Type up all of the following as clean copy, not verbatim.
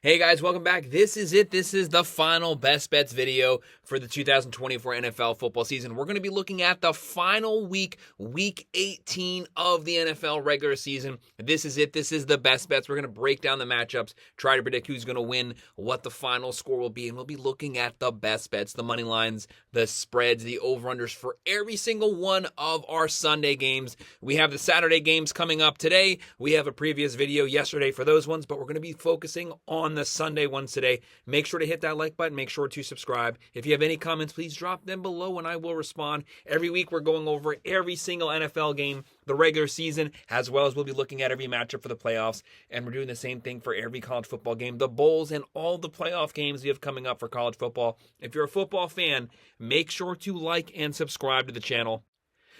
Hey guys, welcome back. This is it. This is the final best bets video for the 2024 NFL football season. We're going to be looking at the final week, week 18 of the NFL regular season. This is it. This is the best bets. We're going to break down the matchups, try to predict who's going to win, what the final score will be, and we'll be looking at the best bets, the money lines, the spreads, the over-unders for every single one of our Sunday games. We have the Saturday games coming up today. We have a previous video yesterday for those ones, but we're going to be focusing on the Sunday ones today. Make sure to hit that like button. Make sure to subscribe. If you have any comments, please drop them below and I will respond. Every week we're going over every single NFL game, the regular season, as well as we'll be looking at every matchup for the playoffs. And we're doing the same thing for every college football game, the bowls, and all the playoff games we have coming up for college football. If you're a football fan, make sure to like and subscribe to the channel.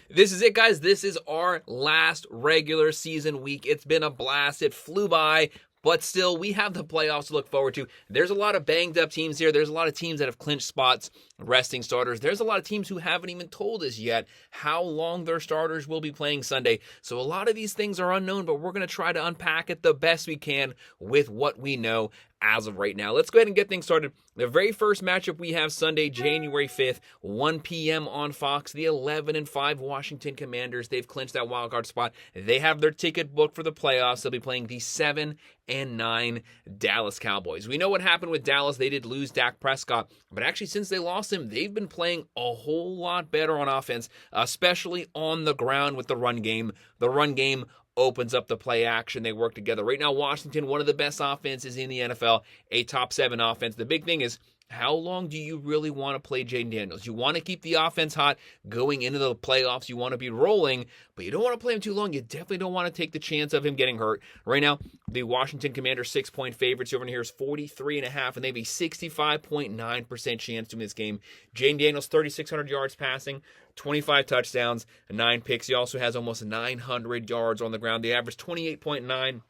This is it, guys. This is our last regular season week. It's been a blast. It flew by. But still, we have the playoffs to look forward to. There's a lot of banged up teams here. There's a lot of teams that have clinched spots, resting starters. There's a lot of teams who haven't even told us yet how long their starters will be playing Sunday. So a lot of these things are unknown, but we're going to try to unpack it the best we can with what we know as of right now. Let's go ahead and get things started. The very first matchup we have Sunday, January 5th, 1 p.m. on Fox, the 11-5 Washington Commanders. They've clinched that wildcard spot. They have their ticket booked for the playoffs. They'll be playing the 7-9 Dallas Cowboys. We know what happened with Dallas. They did lose Dak Prescott, but actually since they lost him, they've been playing a whole lot better on offense, especially on the ground with the run game. The run game opens up the play action. They work together. Right now, Washington, one of the best offenses in the NFL, a top 7 offense. The big thing is, how long do you really want to play Jaden Daniels? You want to keep the offense hot going into the playoffs. You want to be rolling, but you don't want to play him too long. You definitely don't want to take the chance of him getting hurt. Right now, the Washington Commanders 6-point favorites over here is 43.5, and they have a 65.9% chance to win this game. Jaden Daniels, 3,600 yards passing, 25 touchdowns, 9 picks. He also has almost 900 yards on the ground. They average 28.9.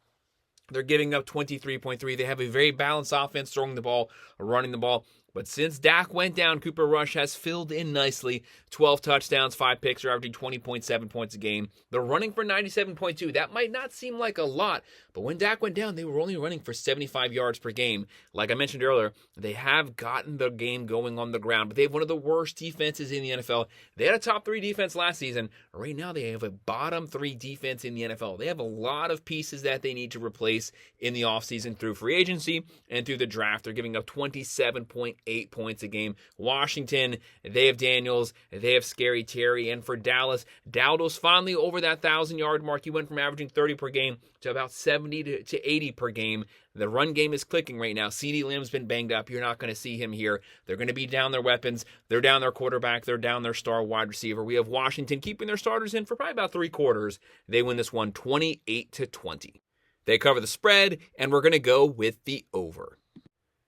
They're giving up 23.3. They have a very balanced offense, throwing the ball, running the ball. But since Dak went down, Cooper Rush has filled in nicely. 12 touchdowns, 5 picks, are averaging 20.7 points a game. They're running for 97.2. That might not seem like a lot, but when Dak went down, they were only running for 75 yards per game. Like I mentioned earlier, they have gotten the game going on the ground, but they have one of the worst defenses in the NFL. They had a top 3 defense last season. Right now, they have a bottom 3 defense in the NFL. They have a lot of pieces that they need to replace in the offseason through free agency and through the draft. They're giving up 27.8 points a game. Washington, they have Daniels, they have Scary Terry, and for Dallas, Dowdle's finally over that 1,000-yard mark. He went from averaging 30 per game to about 70 to 80 per game. The run game is clicking right now. CeeDee Lamb's been banged up. You're not going to see him here. They're going to be down their weapons. They're down their quarterback. They're down their star wide receiver. We have Washington keeping their starters in for probably about 3 quarters. They win this one 28-20. They cover the spread, and we're going to go with the over.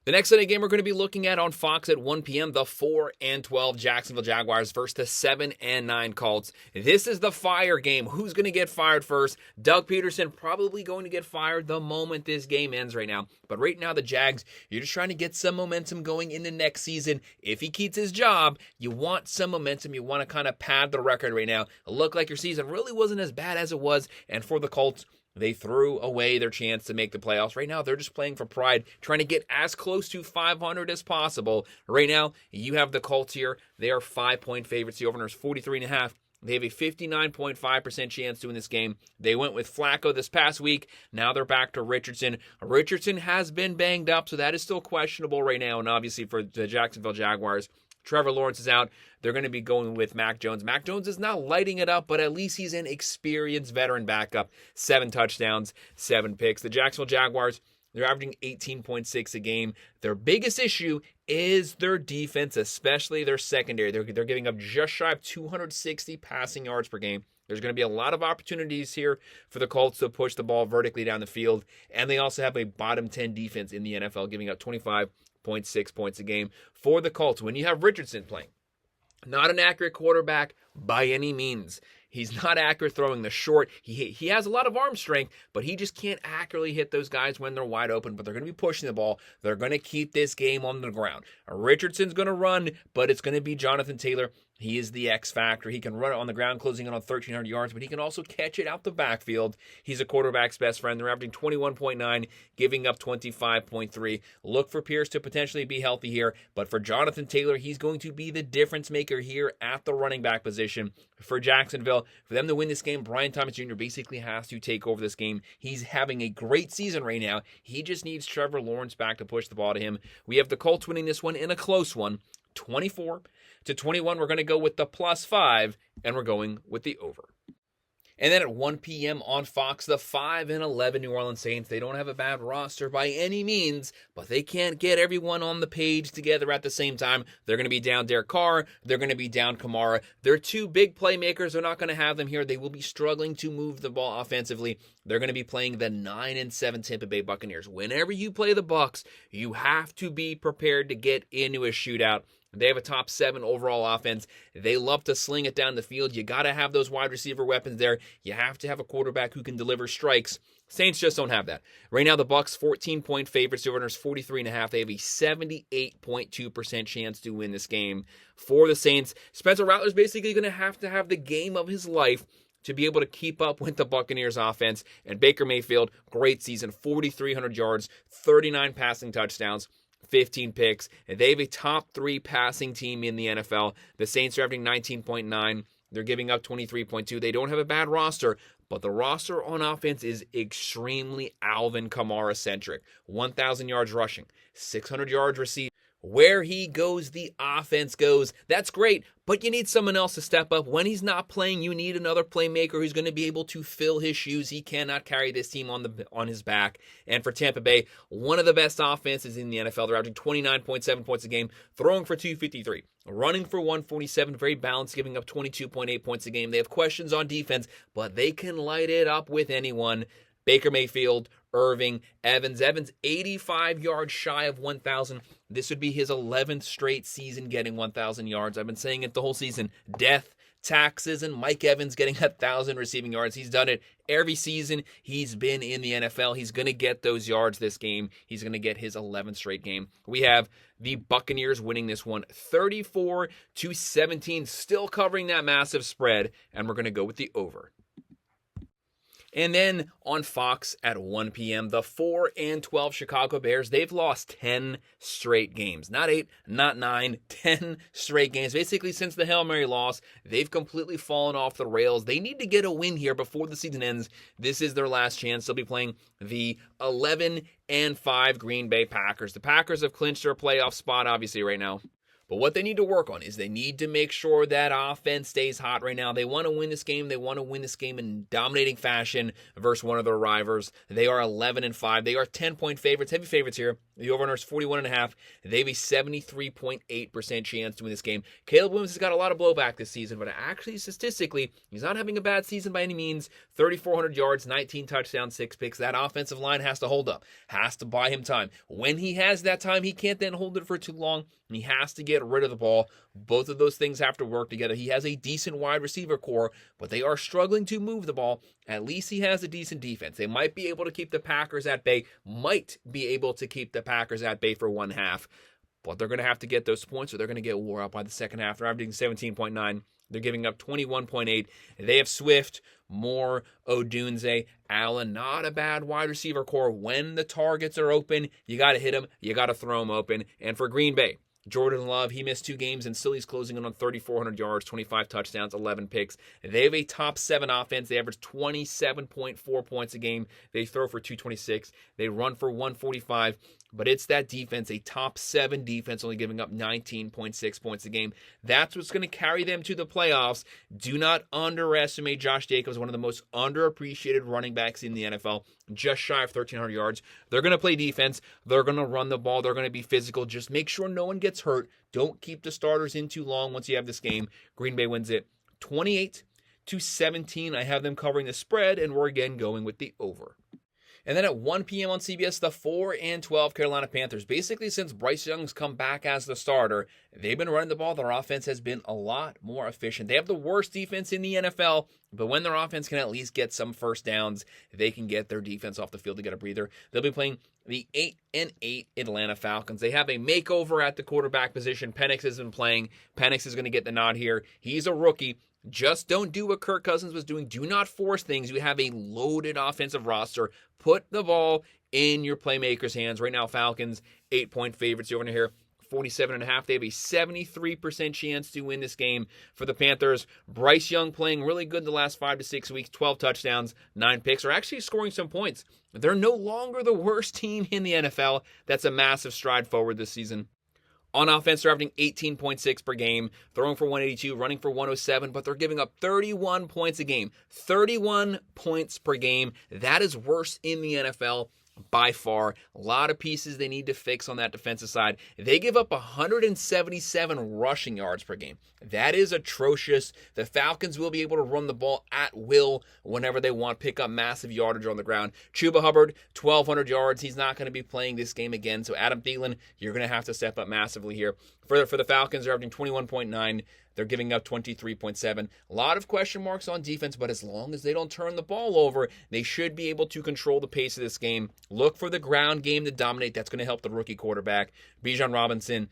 The next Sunday game we're going to be looking at on Fox at 1 p.m., the 4-12 Jacksonville Jaguars versus the 7-9 Colts. This is the fire game. Who's going to get fired first? Doug Peterson probably going to get fired the moment this game ends right now. But right now, the Jags, you're just trying to get some momentum going into next season. If he keeps his job, you want some momentum. You want to kind of pad the record right now. It looked like your season really wasn't as bad as it was. And for the Colts, they threw away their chance to make the playoffs. Right now, they're just playing for pride, trying to get as close to 500 as possible. Right now, you have the Colts here. They are 5-point favorites. The over-under is 43.5. They have a 59.5% chance to win this game. They went with Flacco this past week. Now they're back to Richardson. Richardson has been banged up, so that is still questionable right now. And obviously for the Jacksonville Jaguars, Trevor Lawrence is out. They're going to be going with Mac Jones. Mac Jones is not lighting it up, but at least he's an experienced veteran backup. 7 touchdowns, 7 picks. The Jacksonville Jaguars, they're averaging 18.6 a game. Their biggest issue is their defense, especially their secondary. They're giving up just shy of 260 passing yards per game. There's going to be a lot of opportunities here for the Colts to push the ball vertically down the field. And they also have a bottom 10 defense in the NFL, giving up 25.6 points a game for the Colts. When you have Richardson playing, not an accurate quarterback by any means. He's not accurate throwing the short. He has a lot of arm strength, but he just can't accurately hit those guys when they're wide open. But they're going to be pushing the ball. They're going to keep this game on the ground. Richardson's going to run, but it's going to be Jonathan Taylor He is the X factor. He can run it on the ground, closing in on 1,300 yards, but he can also catch it out the backfield. He's a quarterback's best friend. They're averaging 21.9, giving up 25.3. Look for Pierce to potentially be healthy here, but for Jonathan Taylor, he's going to be the difference maker here at the running back position. For Jacksonville, for them to win this game, Brian Thomas Jr. basically has to take over this game. He's having a great season right now. He just needs Trevor Lawrence back to push the ball to him. We have the Colts winning this one in a close one, 24-21. We're going to go with the +5, and we're going with the over. And then at 1 p.m. on Fox, the 5-11 New Orleans Saints. They don't have a bad roster by any means, but they can't get everyone on the page together at the same time. They're going to be down Derek Carr. They're going to be down Kamara. They're two big playmakers. They're not going to have them here. They will be struggling to move the ball offensively. They're going to be playing the 9-7 Tampa Bay Buccaneers. Whenever you play the Bucs, you have to be prepared to get into a shootout. They have a top 7 overall offense. They love to sling it down the field. You got to have those wide receiver weapons there. You have to have a quarterback who can deliver strikes. Saints just don't have that. Right now, the Bucs 14-point favorites. The over-under's 43.5. They have a 78.2% chance to win this game. For the Saints, Spencer Rattler's basically going to have the game of his life to be able to keep up with the Buccaneers offense. And Baker Mayfield, great season, 4,300 yards, 39 passing touchdowns, 15 picks, and they have a top 3 passing team in the NFL. The Saints are averaging 19.9. They're giving up 23.2. They don't have a bad roster, but the roster on offense is extremely Alvin Kamara-centric. 1,000 yards rushing, 600 yards receiving. Where he goes, the offense goes. That's great, but you need someone else to step up. When he's not playing, you need another playmaker who's going to be able to fill his shoes. He cannot carry this team on his back. And for Tampa Bay, one of the best offenses in the NFL. They're averaging 29.7 points a game, throwing for 253, running for 147, very balanced, giving up 22.8 points a game. They have questions on defense, but they can light it up with anyone. Baker Mayfield, Irving, Evans. Evans, 85 yards shy of 1,000. This would be his 11th straight season getting 1,000 yards. I've been saying it the whole season. Death, taxes, and Mike Evans getting 1,000 receiving yards. He's done it every season he's been in the NFL. He's going to get those yards this game. He's going to get his 11th straight game. We have the Buccaneers winning this one 34-17, still covering that massive spread, and we're going to go with the over. And then on Fox at 1 p.m., the 4-12 Chicago Bears, they've lost 10 straight games. Not 8, not 9, 10 straight games. Basically, since the Hail Mary loss, they've completely fallen off the rails. They need to get a win here before the season ends. This is their last chance. They'll be playing the 11-5 Green Bay Packers. The Packers have clinched their playoff spot, obviously, right now. But what they need to work on is they need to make sure that offense stays hot right now. They want to win this game. They want to win this game in dominating fashion versus one of their rivals. They are 11-5. They are 10-point favorites, heavy favorites here. The over-under is 41.5. They have a 73.8% chance to win this game. Caleb Williams has got a lot of blowback this season, but actually, statistically, he's not having a bad season by any means. 3,400 yards, 19 touchdowns, 6 picks. That offensive line has to hold up, has to buy him time. When he has that time, he can't then hold it for too long, and he has to get rid of the ball. Both of those things have to work together. He has a decent wide receiver core, but they are struggling to move the ball. At least he has a decent defense. They might be able to keep the Packers at bay, for one half, but they're going to have to get those points or they're going to get wore out by the second half. They're averaging 17.9. They're giving up 21.8. They have Swift, Moore, Odunze, Allen. Not a bad wide receiver core. When the targets are open, you got to hit them. You got to throw them open. And for Green Bay, Jordan Love, he missed 2 games, and still he's closing in on 3,400 yards, 25 touchdowns, 11 picks. They have a top 7 offense. They average 27.4 points a game. They throw for 226. They run for 145. But it's that defense, a top 7 defense, only giving up 19.6 points a game. That's what's going to carry them to the playoffs. Do not underestimate Josh Jacobs, one of the most underappreciated running backs in the NFL, just shy of 1,300 yards. They're going to play defense. They're going to run the ball. They're going to be physical. Just make sure no one gets hurt. Don't keep the starters in too long once you have this game. Green Bay wins it 28-17. I have them covering the spread, and we're again going with the over. And then at 1 p.m. on CBS, the 4-12 Carolina Panthers. Basically, since Bryce Young's come back as the starter, they've been running the ball. Their offense has been a lot more efficient. They have the worst defense in the NFL, but when their offense can at least get some first downs, they can get their defense off the field to get a breather. They'll be playing the 8-8 Atlanta Falcons. They have a makeover at the quarterback position. Penix has been playing. Penix is going to get the nod here. He's a rookie. Just don't do what Kirk Cousins was doing. Do not force things. You have a loaded offensive roster. Put the ball in your playmakers' hands. Right now, Falcons, 8-point favorites. You're going to hear 47.5. They have a 73% chance to win this game. For the Panthers, Bryce Young playing really good the last 5 to 6 weeks. 12 touchdowns, 9 picks. Are actually scoring some points. They're no longer the worst team in the NFL. That's a massive stride forward this season. On offense, they're averaging 18.6 per game, throwing for 182, running for 107, but they're giving up 31 points a game. 31 points per game. That is worse in the NFL by far. A lot of pieces they need to fix on that defensive side. They give up 177 rushing yards per game. That is atrocious. The Falcons will be able to run the ball at will whenever they want, pick up massive yardage on the ground. Chuba Hubbard, 1,200 yards. He's not going to be playing this game again. So Adam Thielen, you're going to have to step up massively here. For the Falcons, they're averaging 21.9. They're giving up 23.7. A lot of question marks on defense, but as long as they don't turn the ball over, they should be able to control the pace of this game. Look for the ground game to dominate. That's going to help the rookie quarterback, Bijan Robinson,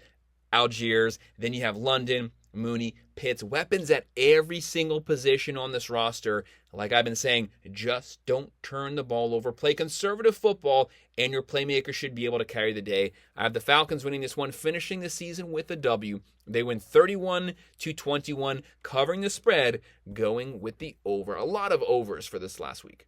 Algiers. Then you have London, Mooney, Pitts, weapons at every single position on this roster. Like I've been saying, just don't turn the ball over. Play conservative football, and your playmaker should be able to carry the day. I have the Falcons winning this one, finishing the season with a W. They win 31-21, covering the spread, going with the over. A lot of overs for this last week.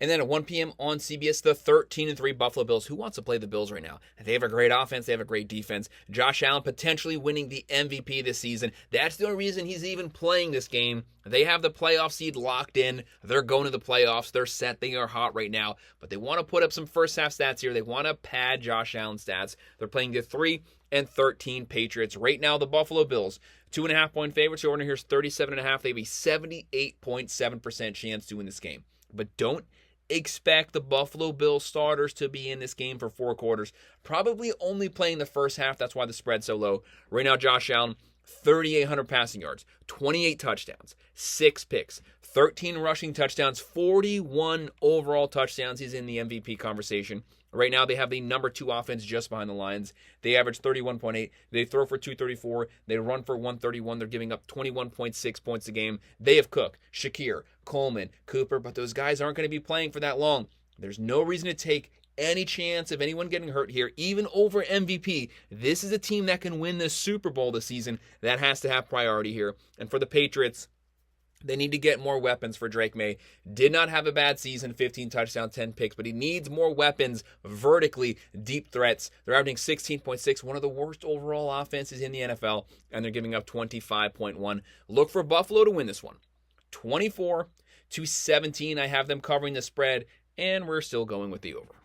And then at 1 p.m. on CBS, the 13-3 Buffalo Bills. Who wants to play the Bills right now? They have a great offense. They have a great defense. Josh Allen potentially winning the MVP this season. That's the only reason he's even playing this game. They have the playoff seed locked in. They're going to the playoffs. They're set. They are hot right now. But they want to put up some first-half stats here. They want to pad Josh Allen stats. They're playing the 3-13 Patriots. Right now, the Buffalo Bills, 2.5-point favorites. Your owner here's 37.5. They have a 78.7% chance to win this game. But don't expect the Buffalo Bills starters to be in this game for 4 quarters. Probably only playing the first half. That's why the spread's so low. Right now, Josh Allen, 3,800 passing yards, 28 touchdowns, 6 picks, 13 rushing touchdowns, 41 overall touchdowns. He's in the MVP conversation. Right now, they have the number 2 offense just behind the Lions. They average 31.8. They throw for 234. They run for 131. They're giving up 21.6 points a game. They have Cook, Shakir, Coleman, Cooper, but those guys aren't going to be playing for that long. There's no reason to take any chance of anyone getting hurt here, even over MVP. This is a team that can win the Super Bowl this season. That has to have priority here. And for the Patriots, they need to get more weapons for Drake May. Did not have a bad season, 15 touchdowns, 10 picks, but he needs more weapons vertically, deep threats. They're averaging 16.6, one of the worst overall offenses in the NFL, and they're giving up 25.1. Look for Buffalo to win this one. 24-17, I have them covering the spread, and we're still going with the over.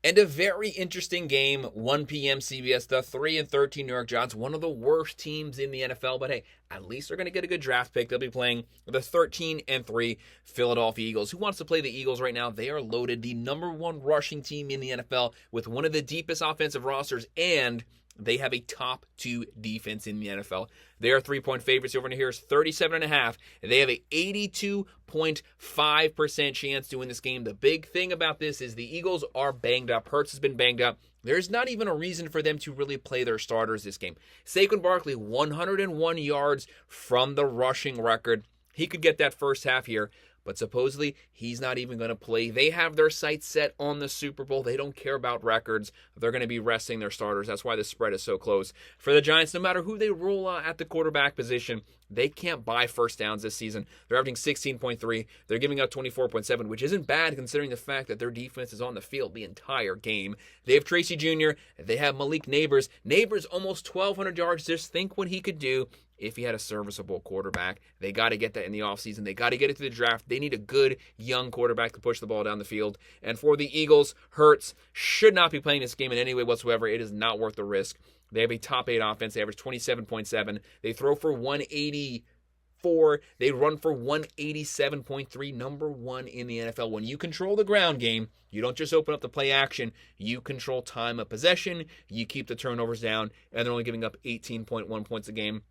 And a very interesting game, 1 p.m. CBS, the 3-13 New York Giants, one of the worst teams in the NFL, but hey, at least they're going to get a good draft pick. They'll be playing the 13-3 Philadelphia Eagles. Who wants to play the Eagles right now? They are loaded, the number 1 rushing team in the NFL with one of the deepest offensive rosters, and they have a top 2 defense in the NFL. They are 3-point favorites. Over here is 37.5. They have a 82.5% chance to win this game. The big thing about this is the Eagles are banged up. Hurts has been banged up. There's not even a reason for them to really play their starters this game. Saquon Barkley, 101 yards from the rushing record. He could get that first half here, but supposedly he's not even going to play. They have their sights set on the Super Bowl. They don't care about records. They're going to be resting their starters. That's why the spread is so close. For the Giants, no matter who they roll out at the quarterback position, they can't buy first downs this season. They're averaging 16.3. They're giving up 24.7, which isn't bad considering the fact that their defense is on the field the entire game. They have Tracy Jr. They have Malik Neighbors. Neighbors almost 1,200 yards. Just think what he could do if he had a serviceable quarterback. They got to get that in the offseason. They got to get it to the draft. They need a good young quarterback to push the ball down the field. And for the Eagles, Hurts should not be playing this game in any way whatsoever. It is not worth the risk. They have a top 8 offense. They average 27.7. They throw for 184. They run for 187.3. Number 1 in the NFL. When you control the ground game, you don't just open up the play action. You control time of possession. You keep the turnovers down. And they're only giving up 18.1 points a game.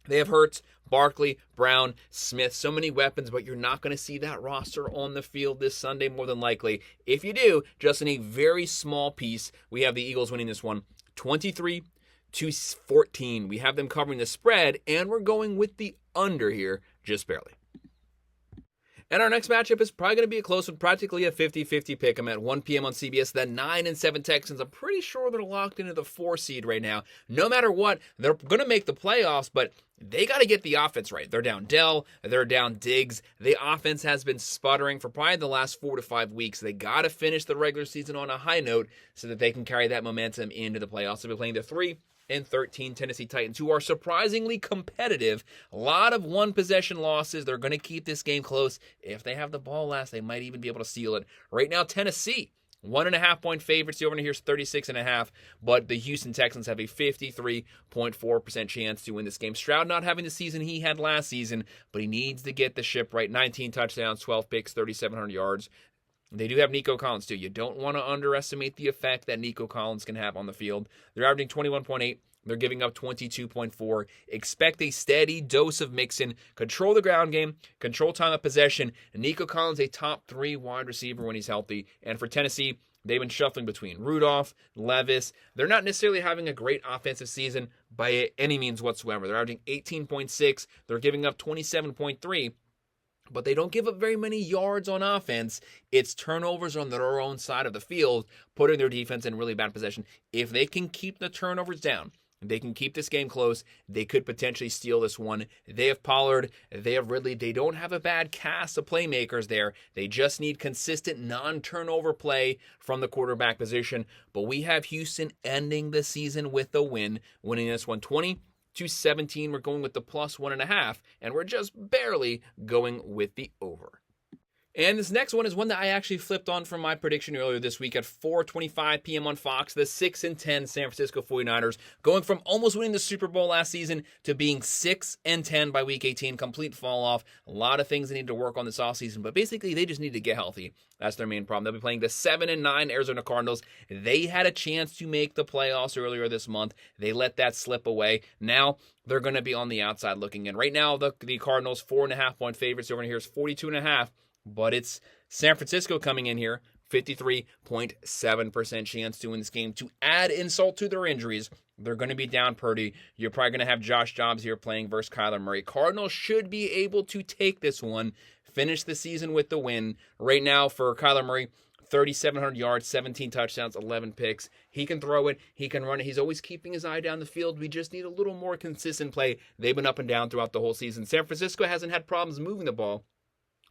They have Hurts, Barkley, Brown, Smith, so many weapons, but you're not going to see that roster on the field this Sunday more than likely. If you do, just in a very small piece, we have the Eagles winning this one 23-14. We have them covering the spread, and we're going with the under here, just barely. And our next matchup is probably going to be a close one, practically a 50-50 pick 'em at 1 p.m. on CBS. The 9-7 Texans, I'm pretty sure they're locked into the 4 seed right now. No matter what, they're going to make the playoffs, but they got to get the offense right. They're down Dell, they're down Diggs. The offense has been sputtering for probably the last 4 to 5 weeks. They got to finish the regular season on a high note so that they can carry that momentum into the playoffs. They'll be playing the 3-13 Tennessee Titans, who are surprisingly competitive. A lot of one-possession losses. They're going to keep this game close. If they have the ball last, they might even be able to seal it. Right now, Tennessee, 1.5-point favorites. The over-under here is 36.5, but the Houston Texans have a 53.4% chance to win this game. Stroud not having the season he had last season, but he needs to get the ship right. 19 touchdowns, 12 picks, 3,700 yards. They do have Nico Collins, too. You don't want to underestimate the effect that Nico Collins can have on the field. They're averaging 21.8. They're giving up 22.4. Expect a steady dose of Mixon. Control the ground game. Control time of possession. Nico Collins, a top 3 wide receiver when he's healthy. And for Tennessee, they've been shuffling between Rudolph, Levis. They're not necessarily having a great offensive season by any means whatsoever. They're averaging 18.6. They're giving up 27.3. But they don't give up very many yards on offense. It's turnovers on their own side of the field, putting their defense in really bad possession. If they can keep the turnovers down, they can keep this game close, they could potentially steal this one. They have Pollard, they have Ridley. They don't have a bad cast of playmakers there. They just need consistent non-turnover play from the quarterback position. But we have Houston ending the season with a win, winning this one 20-17, we're going with the plus 1.5, and we're just barely going with the over. And this next one is one that I actually flipped on from my prediction earlier this week at 4:25 p.m. on Fox. The 6-10 San Francisco 49ers going from almost winning the Super Bowl last season to being 6-10 by week 18. Complete fall off. A lot of things they need to work on this offseason, but basically they just need to get healthy. That's their main problem. They'll be playing the 7-9 Arizona Cardinals. They had a chance to make the playoffs earlier this month. They let that slip away. Now they're going to be on the outside looking in. Right now, the Cardinals 4.5-point favorites. Over here is 42.5. But it's San Francisco coming in here, 53.7% chance to win this game. To add insult to their injuries, they're going to be down Purdy. You're probably going to have Josh Dobbs here playing versus Kyler Murray. Cardinals should be able to take this one, finish the season with the win. Right now for Kyler Murray, 3,700 yards, 17 touchdowns, 11 picks. He can throw it. He can run it. He's always keeping his eye down the field. We just need a little more consistent play. They've been up and down throughout the whole season. San Francisco hasn't had problems moving the ball,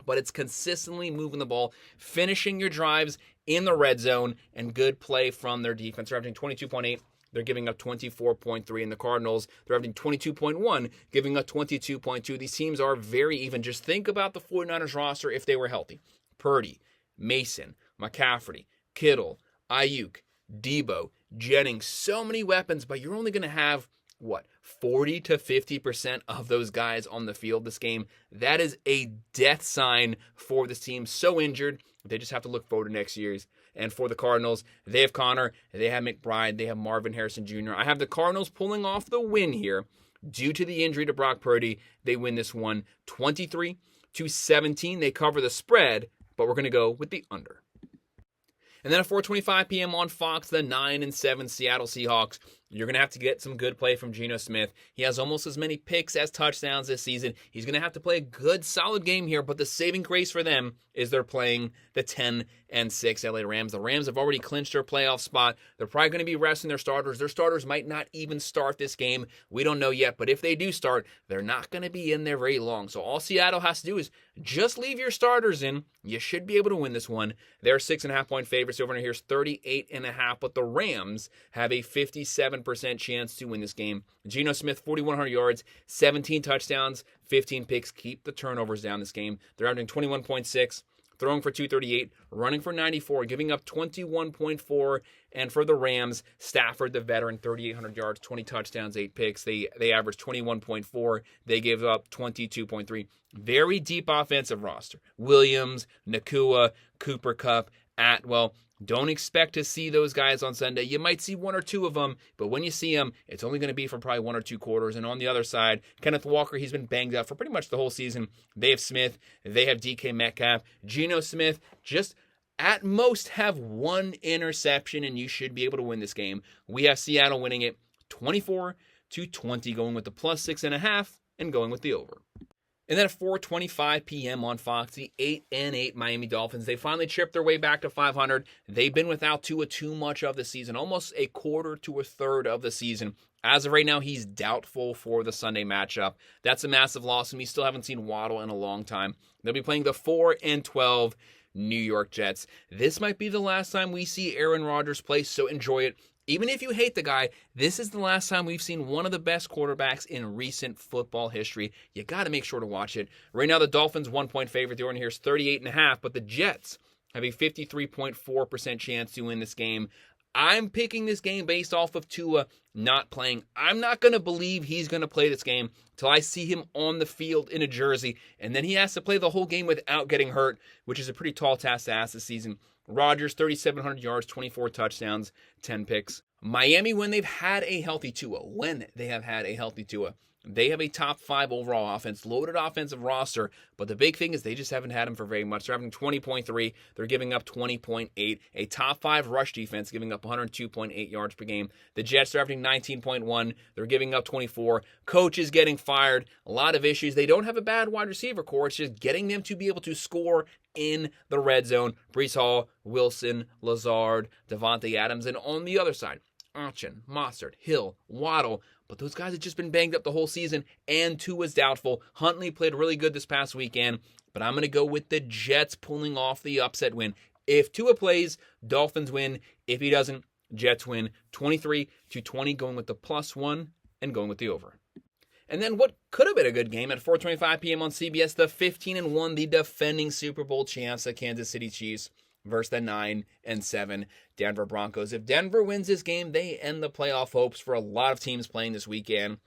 but it's consistently moving the ball, finishing your drives in the red zone, and good play from their defense. They're averaging 22.8. They're giving up 24.3. And the Cardinals, they're averaging 22.1, giving up 22.2. These teams are very even. Just think about the 49ers roster if they were healthy. Purdy, Mason, McCaffrey, Kittle, Ayuk, Debo, Jennings. So many weapons, but you're only going to have 40 to 50% of those guys on the field this game. That is a death sign for this team. So injured, they just have to look forward to next year's. And for the Cardinals, they have Connor, they have McBride, they have Marvin Harrison Jr. I have the Cardinals pulling off the win here due to the injury to Brock Purdy. They win this one 23-17. They cover the spread, but we're going to go with the under. And then at 4:25 p.m. on Fox, the 9-7 Seattle Seahawks. You're going to have to get some good play from Geno Smith. He has almost as many picks as touchdowns this season. He's going to have to play a good, solid game here, but the saving grace for them is they're playing the 10-6 LA Rams. The Rams have already clinched their playoff spot. They're probably going to be resting their starters. Their starters might not even start this game. We don't know yet, but if they do start, they're not going to be in there very long. So all Seattle has to do is just leave your starters in. You should be able to win this one. They're 6.5-point favorites. Over here's 38.5, but the Rams have a 57% chance to win this game. Geno Smith, 4,100 yards, 17 touchdowns, 15 picks. Keep the turnovers down this game. They're averaging 21.6, throwing for 238, running for 94, giving up 21.4. And for the Rams, Stafford, the veteran, 3,800 yards, 20 touchdowns, 8 picks. They average 21.4. They give up 22.3. Very deep offensive roster. Williams, Nakua, Cooper Kupp, Don't expect to see those guys on Sunday. You might see one or two of them, but when you see them, it's only going to be for probably 1 or 2 quarters. And on the other side, Kenneth Walker, he's been banged up for pretty much the whole season. They have Smith. They have DK Metcalf. Geno Smith just at most have 1 interception, and you should be able to win this game. We have Seattle winning it 24-20, going with the plus 6.5 and going with the over. And then at 4:25 p.m. on Fox, the 8-8 Miami Dolphins, they finally chipped their way back to 500. They've been without Tua too much of the season, almost a quarter to a third of the season. As of right now, he's doubtful for the Sunday matchup. That's a massive loss, and we still haven't seen Waddle in a long time. They'll be playing the 4-12 New York Jets. This might be the last time we see Aaron Rodgers play, so enjoy it. Even if you hate the guy, this is the last time we've seen one of the best quarterbacks in recent football history. You got to make sure to watch it. Right now, the Dolphins 1-point favorite. The over here is 38.5, but the Jets have a 53.4% chance to win this game. I'm picking this game based off of Tua not playing. I'm not going to believe he's going to play this game until I see him on the field in a jersey, and then he has to play the whole game without getting hurt, which is a pretty tall task to ask this season. Rodgers, 3,700 yards, 24 touchdowns, 10 picks. Miami, when they've had a healthy Tua, they have a top 5 overall offense, loaded offensive roster, but the big thing is they just haven't had him for very much. They're having 20.3, they're giving up 20.8, a top 5 rush defense, giving up 102.8 yards per game. The Jets are averaging 19.1, they're giving up 24. Coach is getting fired, a lot of issues. They don't have a bad wide receiver core, it's just getting them to be able to score in the red zone. Breece Hall, Wilson, Lazard, Devontae Adams, and on the other side, Archin, Mostert, Hill, Waddle, but those guys have just been banged up the whole season, and Tua's doubtful. Huntley played really good this past weekend, but I'm going to go with the Jets pulling off the upset win. If Tua plays, Dolphins win. If he doesn't, Jets win 23-20, going with the +1 and going with the over. And then what could have been a good game at 4:25 p.m. on CBS, the 15-1, the defending Super Bowl champs, the Kansas City Chiefs, versus the 9-7 Denver Broncos. If Denver wins this game, they end the playoff hopes for a lot of teams playing this weekend.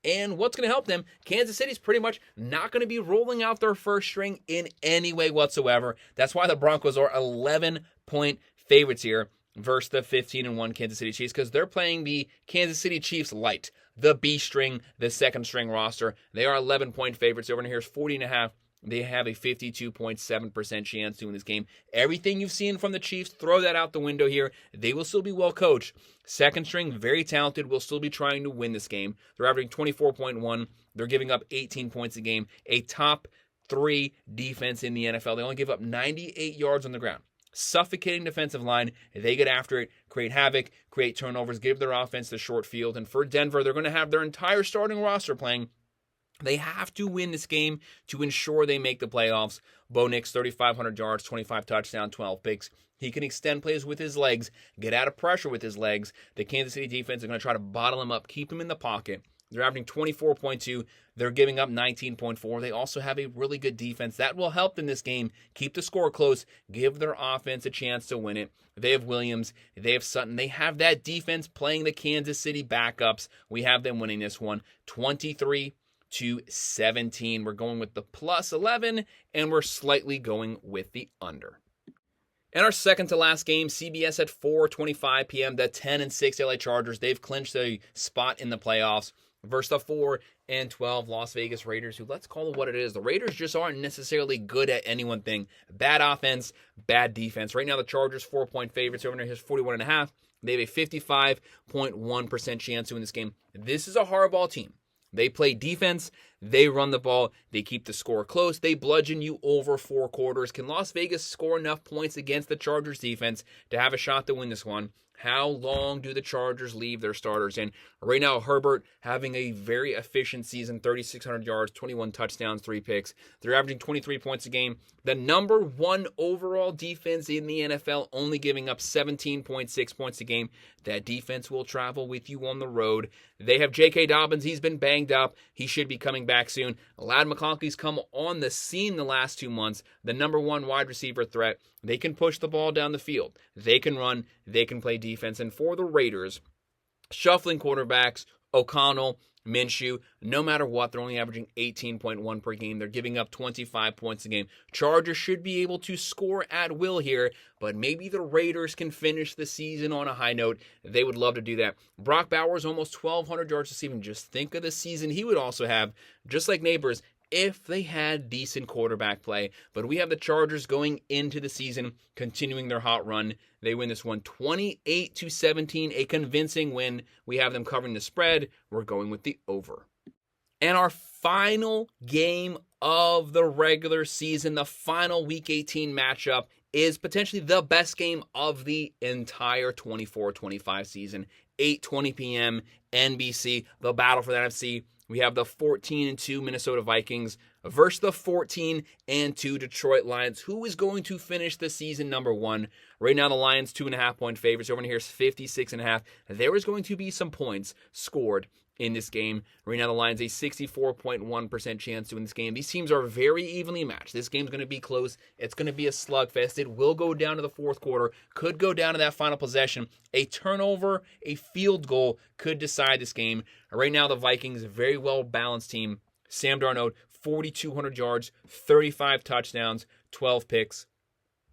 And what's going to help them? Kansas City's pretty much not going to be rolling out their first string in any way whatsoever. That's why the Broncos are 11-point favorites here versus the 15-1 Kansas City Chiefs, because they're playing the Kansas City Chiefs light, the B string, the second string roster. They are 11-point favorites. Over here's 40.5. They have a 52.7% chance to win this game. Everything you've seen from the Chiefs, throw that out the window here. They will still be well coached. Second string, very talented, will still be trying to win this game. They're averaging 24.1. They're giving up 18 points a game. A top 3 defense in the NFL. They only give up 98 yards on the ground. Suffocating defensive line. They get after it, create havoc, create turnovers, give their offense the short field. And for Denver, they're going to have their entire starting roster playing. They have to win this game to ensure they make the playoffs. Bo Nix, 3,500 yards, 25 touchdowns, 12 picks. He can extend plays with his legs, get out of pressure with his legs. The Kansas City defense is going to try to bottle him up, keep him in the pocket. They're averaging 24.2. They're giving up 19.4. They also have a really good defense. That will help in this game. Keep the score close. Give their offense a chance to win it. They have Williams. They have Sutton. They have that defense playing the Kansas City backups. We have them winning this one 23-17. We're going with the +11, and we're slightly going with the under. And our second to last game, CBS at 4:25 p.m., the 10-6 LA Chargers. They've clinched a spot in the playoffs versus the 4-12 Las Vegas Raiders, who, let's call it what it is. The Raiders just aren't necessarily good at any one thing. Bad offense, bad defense. Right now, the Chargers 4-point favorites. Over here's 41.5. They have a 55.1% chance to win this game. This is a hardball team. They play defense, they run the ball, they keep the score close, they bludgeon you over 4 quarters. Can Las Vegas score enough points against the Chargers defense to have a shot to win this one? How long do the Chargers leave their starters in? Right now, Herbert having a very efficient season, 3,600 yards, 21 touchdowns, 3 picks. They're averaging 23 points a game. The number 1 overall defense in the NFL, only giving up 17.6 points a game. That defense will travel with you on the road. They have J.K. Dobbins. He's been banged up. He should be coming back soon. Ladd McConkey's come on the scene the last 2 months. The number 1 wide receiver threat. They can push the ball down the field. They can run. They can play defense. And for the Raiders, shuffling quarterbacks, O'Connell, Minshew, no matter what, they're only averaging 18.1 per game. They're giving up 25 points a game. Chargers should be able to score at will here, but maybe the Raiders can finish the season on a high note. They would love to do that. Brock Bowers, almost 1,200 yards receiving. Just think of the season he would also have, just like Neighbors, if they had decent quarterback play. But we have the Chargers going into the season, continuing their hot run. They win this one 28-17, a convincing win. We have them covering the spread. We're going with the over. And our final game of the regular season, the final Week 18 matchup, is potentially the best game of the entire 24-25 season. 8:20 p.m. NBC, the battle for the NFC. We have the 14-2 Minnesota Vikings versus the 14-2 Detroit Lions. Who is going to finish the season number one? Right now, the Lions 2.5-point favorites. Over here is 56.5. There is going to be some points scored in this game. Right now, the Lions a 64.1% chance to win this game. These teams are very evenly matched. This game's going to be close. It's going to be a slugfest. It will go down to the fourth quarter. Could go down to that final possession. A turnover, a field goal could decide this game. Right now, the Vikings, a very well-balanced team. Sam Darnold, 4,200 yards, 35 touchdowns, 12 picks.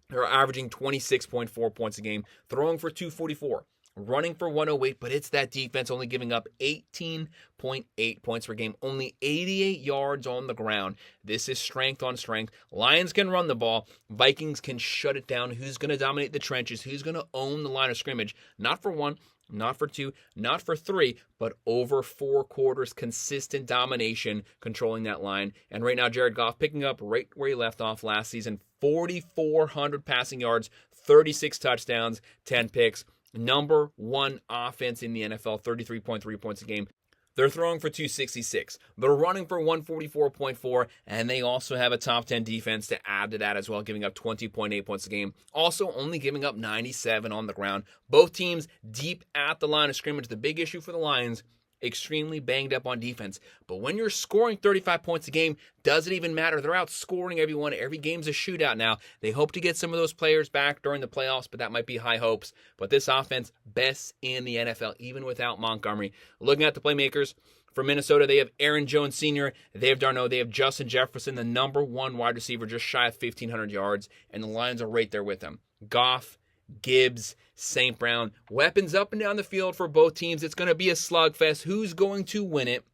They're averaging 26.4 points a game, throwing for 244. Running for 108, but it's that defense only giving up 18.8 points per game, only 88 yards on the ground. This is strength on strength. Lions can run the ball. Vikings can shut it down. Who's going to dominate the trenches? Who's going to own the line of scrimmage? Not for one, not for two, not for three, but over 4 quarters, consistent domination, controlling that line. And right now, Jared Goff picking up right where he left off last season, 4,400 passing yards, 36 touchdowns, 10 picks. Number one offense in the NFL, 33.3 points a game. They're throwing for 266. They're running for 144.4, and they also have a top 10 defense to add to that as well, giving up 20.8 points a game. Also only giving up 97 on the ground. Both teams deep at the line of scrimmage. The big issue for the Lions, extremely banged up on defense. But when you're scoring 35 points a game, doesn't even matter. They're outscoring everyone. Every game's a shootout now. They hope to get some of those players back during the playoffs, but that might be high hopes. But this offense, best in the NFL, even without Montgomery. Looking at the playmakers, for Minnesota, they have Aaron Jones Sr., they have Darnold, they have Justin Jefferson, the number one wide receiver, just shy of 1,500 yards, and the Lions are right there with them. Goff, Gibbs, St. Brown, weapons up and down the field for both teams. It's going to be a slugfest. Who's going to win it?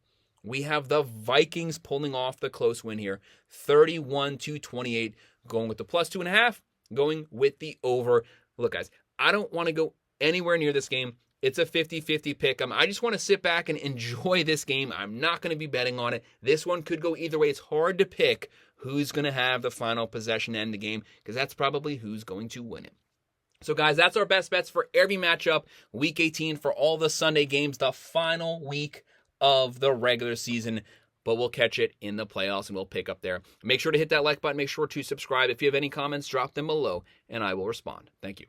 We have the Vikings pulling off the close win here, 31-28, going with the plus 2.5, going with the over. Look, guys, I don't want to go anywhere near this game. It's a 50-50 pick. I just want to sit back and enjoy this game. I'm not going to be betting on it. This one could go either way. It's hard to pick who's going to have the final possession to end the game, because that's probably who's going to win it. So, guys, that's our best bets for every matchup. Week 18 for all the Sunday games, the final week of the regular season. But we'll catch it in the playoffs, and we'll pick up there. Make sure to hit that like button. Make sure to subscribe. If you have any comments, drop them below, and I will respond. Thank you.